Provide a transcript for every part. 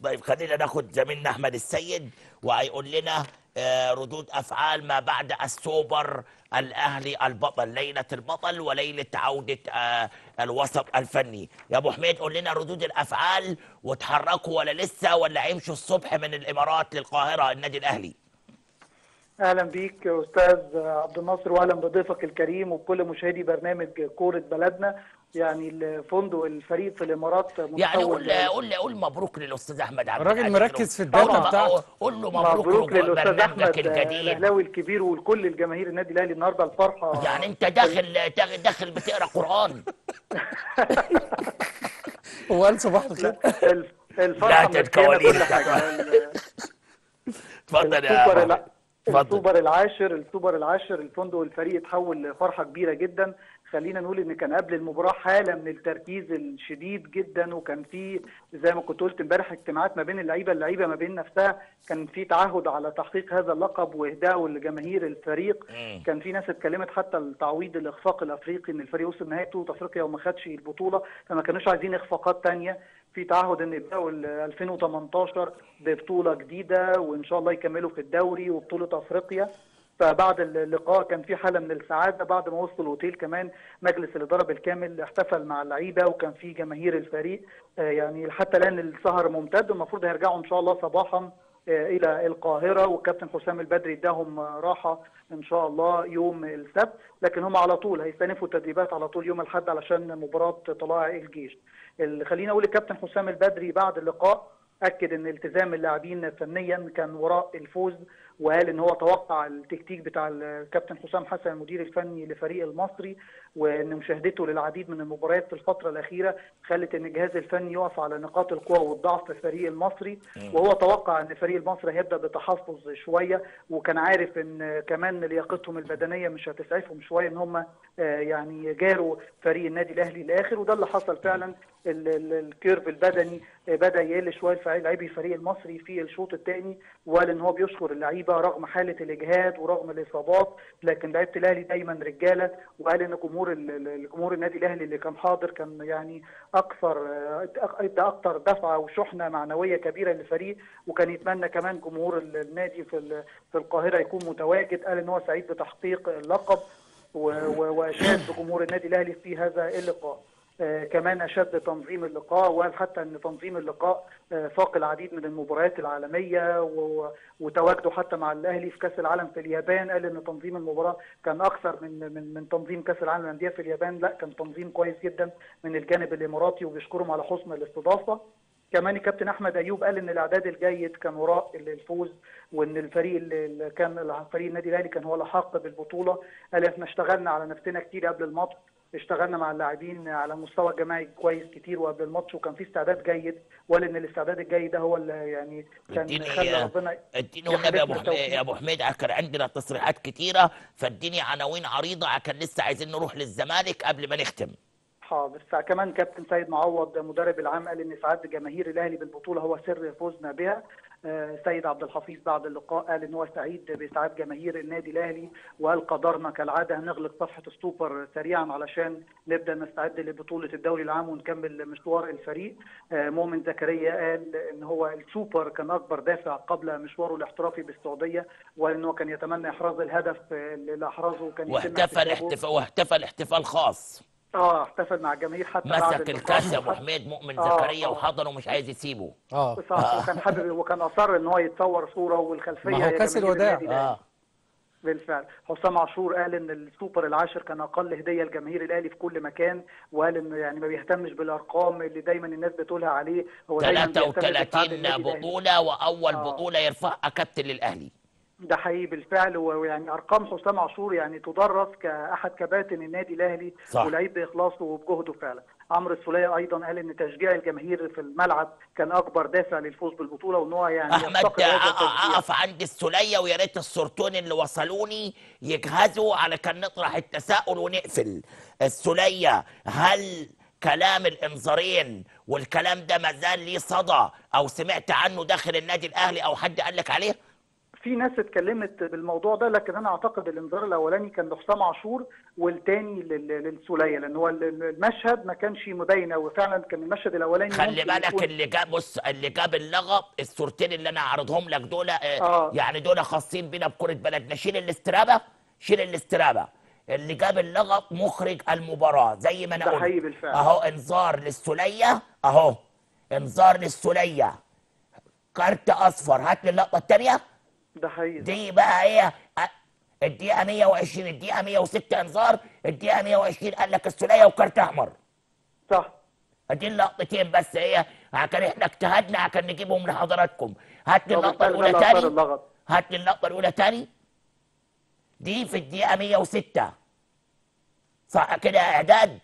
طيب خلينا ناخد زميلنا احمد السيد وهيقول لنا ردود افعال ما بعد السوبر الاهلي البطل، ليله البطل وليله عوده الوسط الفني. يا ابو حميد قول لنا ردود الافعال، وتحركوا ولا لسه، ولا هيمشوا الصبح من الامارات للقاهره النادي الاهلي؟ اهلا بيك يا استاذ عبد الناصر، واهلا بضيفك الكريم وبكل مشاهدي برنامج كوره بلدنا. يعني الفندق الفريق في الامارات يعني متحول. قول مبروك للاستاذ احمد عبد الراجل العزيز. مركز في قول الداتا له بتاعته. قول له مبروك مبروك رجوع للاستاذ برنامجك احمد الجديد. الاهلاوي الكبير ولكل الجماهير النادي الاهلي النهارده الفرحه. يعني انت داخل بتقرا قران؟ هو قال صباح الخير. لا الفرحه ملكانه الكواليس. كل حاجه. اتفضل يا ابو. السوبر العاشر الفندق الفريق اتحول لفرحه كبيره جدا. خلينا نقول ان كان قبل المباراه حاله من التركيز الشديد جدا، وكان في زي ما كنت قلت امبارح اجتماعات ما بين اللعيبه ما بين نفسها، كان في تعهد على تحقيق هذا اللقب واهدائه لجماهير الفريق. كان في ناس اتكلمت حتى التعويض الاخفاق الافريقي، ان الفريق وصل نهائي بطوله افريقيا وما خدش البطوله، فما كانوش عايزين اخفاقات ثانيه. في تعهد ان يبداوا 2018 ببطوله جديده، وان شاء الله يكملوا في الدوري وبطوله افريقيا. فبعد اللقاء كان في حاله من السعاده. بعد ما وصلوا الاوتيل كمان مجلس الاداره بالكامل احتفل مع اللعيبه، وكان في جماهير الفريق. يعني حتى الان السهر ممتد، المفروض هيرجعوا ان شاء الله صباحا الى القاهره، والكابتن حسام البدري اداهم راحه ان شاء الله يوم السبت، لكن هم على طول هيستأنفوا التدريبات على طول يوم الاحد علشان مباراه طلائع الجيش. خليني اقول الكابتن حسام البدري بعد اللقاء اكد ان التزام اللاعبين فنيا كان وراء الفوز، وقال ان هو توقع التكتيك بتاع الكابتن حسام حسن المدير الفني لفريق المصري، وان مشاهدته للعديد من المباريات في الفتره الاخيره خلت ان الجهاز الفني يقف على نقاط القوه والضعف في الفريق المصري، وهو توقع ان الفريق المصري هيبدا بتحفظ شويه، وكان عارف ان كمان لياقتهم البدنيه مش هتسعفهم شويه ان هم يعني جاروا فريق النادي الاهلي الاخر، وده اللي حصل فعلا. الكيرف البدني بدا يقل شويه في لاعبي الفريق المصري في الشوط الثاني، وقال ان هو بيشكر اللعيبه رغم حاله الاجهاد ورغم الاصابات، لكن لعيبه الاهلي دايما رجاله، وقال ان جمهور النادي الاهلي اللي كان حاضر كان يعني ادى اكثر دفعه وشحنه معنويه كبيره للفريق، وكان يتمنى كمان جمهور النادي في القاهره يكون متواجد. قال ان هو سعيد بتحقيق اللقب، واشاد بجمهور النادي الاهلي في هذا اللقاء. كمان أشاد بتنظيم اللقاء، وقال حتى أن تنظيم اللقاء فاق العديد من المباريات العالمية، وتواجده حتى مع الأهلي في كأس العالم في اليابان. قال أن تنظيم المباراة كان أكثر من تنظيم كأس العالم للأندية في اليابان، لا كان تنظيم كويس جدا من الجانب الإماراتي، وبيشكرهم على حسن الاستضافة. كمان الكابتن احمد ايوب قال ان الاعداد الجيد كان وراء الفوز، وان الفريق اللي كان فريق النادي الاهلي كان هو الاحق بالبطوله. قال احنا اشتغلنا على نفسنا كتير قبل الماتش، اشتغلنا مع اللاعبين على مستوى الجماعي كويس كتير وقبل الماتش، وكان في استعداد جيد، وقال ان الاستعداد الجيد ده هو اللي يعني كان خلى ربنا والنبي يا ابو حميد كان عندنا تصريحات كتيره، فاديني عناوين عريضه، كان لسه عايزين نروح للزمالك قبل ما نختم. حاضر. كمان كابتن سيد معوض مدرب العام قال ان سعاده جماهير الاهلي بالبطوله هو سر فوزنا بها. سيد عبد الحفيظ بعد اللقاء قال ان هو سعيد باسعاد جماهير النادي الاهلي، وقال قدرنا كالعاده هنغلق صفحه السوبر سريعا علشان نبدا نستعد لبطوله الدوري العام ونكمل مشوار الفريق. مؤمن زكريا قال ان هو السوبر كان اكبر دافع قبل مشواره الاحترافي بالسعوديه، وقال ان هو كان يتمنى احراز الهدف اللي احرزه، كان واحتفل احتفال خاص. احتفل مع الجماهير حتى مسك الكاس يا ابو حميد مؤمن زكريا وحضنه ومش عايز يسيبه. صح. وكان حابب وكان اصر ان هو يتصور صوره والخلفيه ما هو كاس الوداع. بالفعل. حسام عاشور قال ان السوبر العاشر كان اقل هديه لجماهير الاهلي في كل مكان، وقال ان يعني ما بيهتمش بالارقام اللي دايما الناس بتقولها عليه، هو دايما 33 بطوله، واول بطوله يرفعها كابتن للاهلي. ده حقيقي بالفعل. ويعني ارقام حسام عاشور يعني تدرس كاحد كباتن النادي الاهلي، ولعيب باخلاصه وبجهده فعلا. عمرو السوليه ايضا قال ان تشجيع الجماهير في الملعب كان اكبر دافع للفوز بالبطوله، وان هو يعني احمد اقف عند السوليه، ويا ريت الصورتين اللي وصلوني يجهزوا على كان نطرح التساؤل ونقفل. السوليه، هل كلام الانذارين والكلام ده ما زال ليه صدى، او سمعت عنه داخل النادي الاهلي او حد قال لك عليه؟ في ناس اتكلمت بالموضوع ده، لكن انا اعتقد الانذار الاولاني كان لحسام عاشور والتاني للسوليه، لان هو المشهد ما كانش مبين قوي، فعلا كان المشهد الاولاني خلي بالك اللي جاب، بص اللي جاب اللغط الصورتين اللي انا عارضهم لك دول، يعني دول خاصين بينا بكره بلدنا. شيل الاسترابه، شيل الاسترابه. اللي جاب اللغط مخرج المباراه زي ما انا ده قلت. حقيقي بالفعل. اهو انذار للسوليه، اهو انذار للسوليه، كارت اصفر. هات لي اللقطه الثانيه. ده حقيقي. دي بقى ايه؟ الدقيقه 120، الدقيقه 106 انذار، الدقيقه 120 قال لك السوليه وكارت احمر. صح. دي اللقطتين بس ايه، عشان احنا اجتهدنا عشان نجيبهم لحضراتكم. هات لي اللقطه الاولى تاني. هات لي اللقطه الاولى تاني. دي في الدقيقه 106 صح كده يا اعداد؟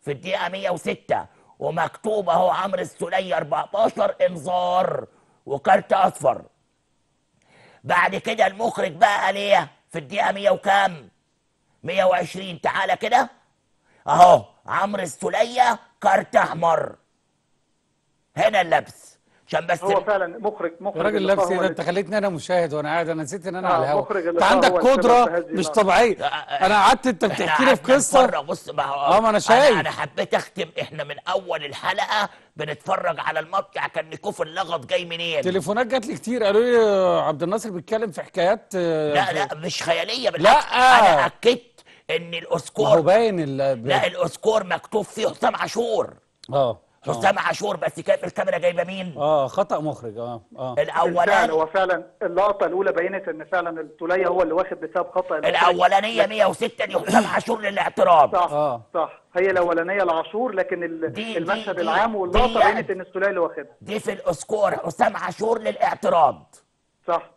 في الدقيقه 106 ومكتوب اهو عمرو السوليه 14 انذار وكارت اصفر. بعد كده المخرج بقى قال ايه في الدقيقه 100 وكام؟ 120. تعالى كده اهو عمرو السوليه كارت احمر. هنا اللبس عشان بس هو فعلا مخرج يا راجل لبس ايه ده؟ انت خليتني انا مشاهد وانا قاعد، انا نسيت ان انا على الهوا. مخرج انت عندك قدره مش طبيعيه. انا قعدت انت بتحكي لي في قصه. بص ما انا شايف. انا حبيت اختم. احنا من اول الحلقه بنتفرج على الماتش عشان نشوف اللغط جاي منين. تليفونات جات لي كتير قالوا لي عبد الناصر بيتكلم في حكايات. لا مش خياليه لا انا اكدت ان الاسكور، هو باين لا الاسكور مكتوب فيه حسام عاشور. حسام عاشور، بس كانت الكاميرا جايبه مين؟ خطأ مخرج. الاولاني هو فعلا اللقطه الاولى بينت ان فعلا السوليه هو اللي واخد بسبب خطأ الاولانيه 106 دي حسام عاشور للاعتراض. صح. صح، هي الاولانيه لعاشور، لكن المشهد العام واللقطه بينت ان السوليه اللي واخدها. دي في الاسكور حسام عاشور للاعتراض. صح.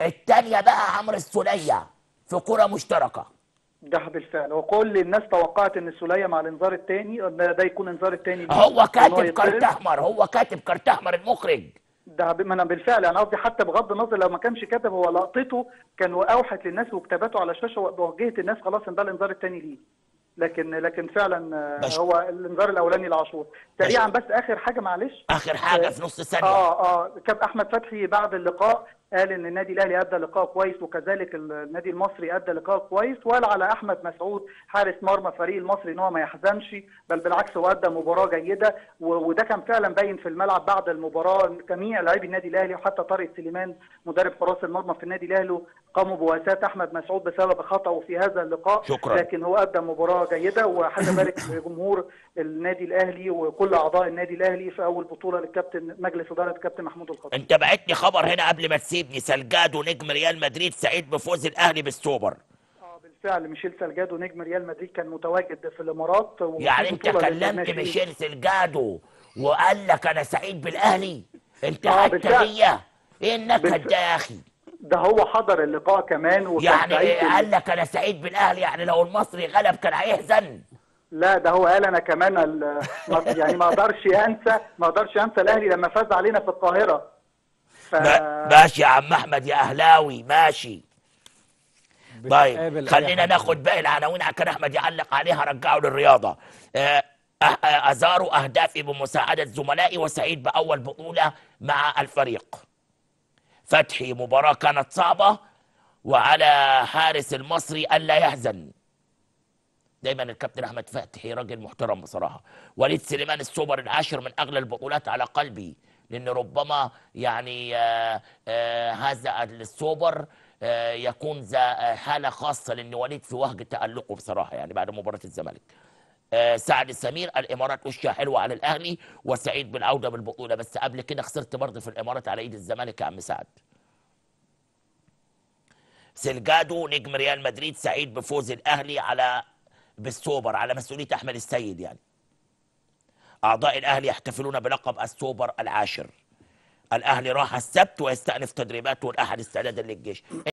الثانيه بقى عمرو السوليه في كره مشتركه. ده بالفعل، وكل الناس توقعت ان السوليه مع الانذار الثاني ده يكون انذار الثاني. هو كاتب كارت احمر، هو كاتب كارت احمر المخرج. ده ما انا بالفعل انا قصدي حتى بغض النظر لو ما كانش كاتب، هو لقطته كان اوحت للناس وكتاباته على الشاشه ووجهت الناس خلاص ان ده الانذار الثاني ليه. لكن فعلا هو الانذار الاولاني لعاشور. سريعا بس اخر حاجه معلش، اخر حاجه في نص ثانيه. كابتن احمد فتحي بعد اللقاء قال ان النادي الاهلي ادى لقاء كويس، وكذلك النادي المصري ادى لقاء كويس، وقال على احمد مسعود حارس مرمى فريق المصري ان هو ما يحزنش، بل بالعكس هو ادى مباراه جيده، وده كان فعلا باين في الملعب بعد المباراه. جميع لاعبي النادي الاهلي وحتى طارق سليمان مدرب حراس المرمى في النادي الاهلي قاموا بواساه احمد مسعود بسبب خطأه في هذا اللقاء. شكرا. لكن هو ادى مباراه جيده، وحتى بارك لجمهور النادي الاهلي وكل اعضاء النادي الاهلي في اول بطوله للكابتن مجلس اداره الكابتن محمود الخطيب. انت بعتني خبر هنا قبل ما تسيبني، سالجادو نجم ريال مدريد سعيد بفوز الاهلي بالسوبر. بالفعل ميشيل سالجادو نجم ريال مدريد كان متواجد في الامارات. يعني انت كلمت ميشيل سالجادو وقال لك انا سعيد بالاهلي؟ انت حتى ليا ايه النكد ده يا اخي؟ ده هو حضر اللقاء كمان وكان يعني قال لك انا سعيد بالاهلي، يعني لو المصري غلب كان هيحزن؟ لا ده هو قال انا كمان يعني ما اقدرش انسى الاهلي لما فاز علينا في القاهره. ماشي يا عم احمد يا اهلاوي ماشي. طيب خلينا ناخد باقي العناوين عشان احمد يعلق عليها. رجعوا للرياضه. ازاروا اهدافي بمساعده زملائي وسعيد باول بطوله مع الفريق. فتحي مباراه كانت صعبه وعلى حارس المصري الا يحزن. دايما الكابتن احمد فتحي راجل محترم بصراحه. وليد سليمان السوبر العاشر من اغلى البطولات على قلبي، لان ربما يعني هذا السوبر يكون ذا حاله خاصه، لان وليد في وهج تالقه بصراحه يعني بعد مباراه الزمالك. سعد السمير الامارات وشها حلوه على الاهلي وسعيد بالعوده بالبطوله، بس قبل كده خسرت برضه في الامارات على ايد الزمالك يا عم سعد. سلجادو نجم ريال مدريد سعيد بفوز الاهلي بالسوبر على مسؤوليه احمد السيد. يعني اعضاء الاهلي يحتفلون بلقب السوبر العاشر. الاهلي راح السبت ويستأنف تدريباته الاحد استعدادا للجيش.